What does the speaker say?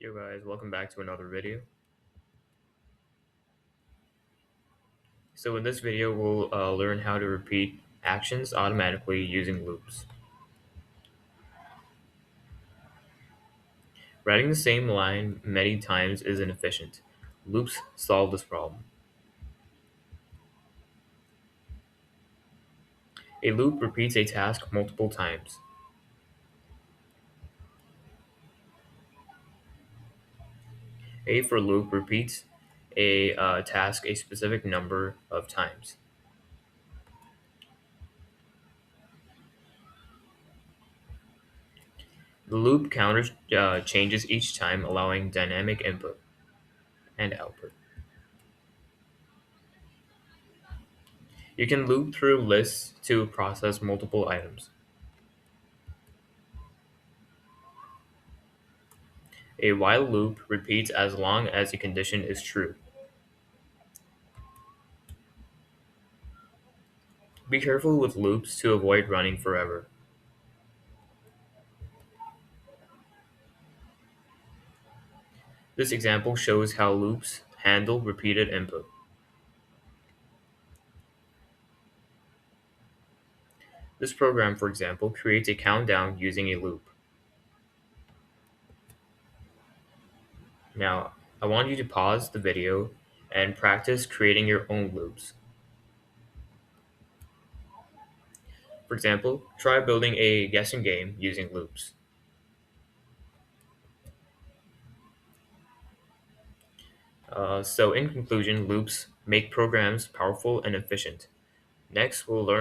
Yo guys, welcome back to another video. So in this video, we'll learn how to repeat actions automatically using loops. Writing the same line many times is inefficient. Loops solve this problem. A loop repeats a task multiple times. A for loop repeats a task a specific number of times. The loop counter changes each time, allowing dynamic input and output. You can loop through lists to process multiple items. A while loop repeats as long as a condition is true. Be careful with loops to avoid running forever. This example shows how loops handle repeated input. This program, for example, creates a countdown using a loop. Now, I want you to pause the video and practice creating your own loops. For example, try building a guessing game using loops. So in conclusion, loops make programs powerful and efficient. Next, we'll learn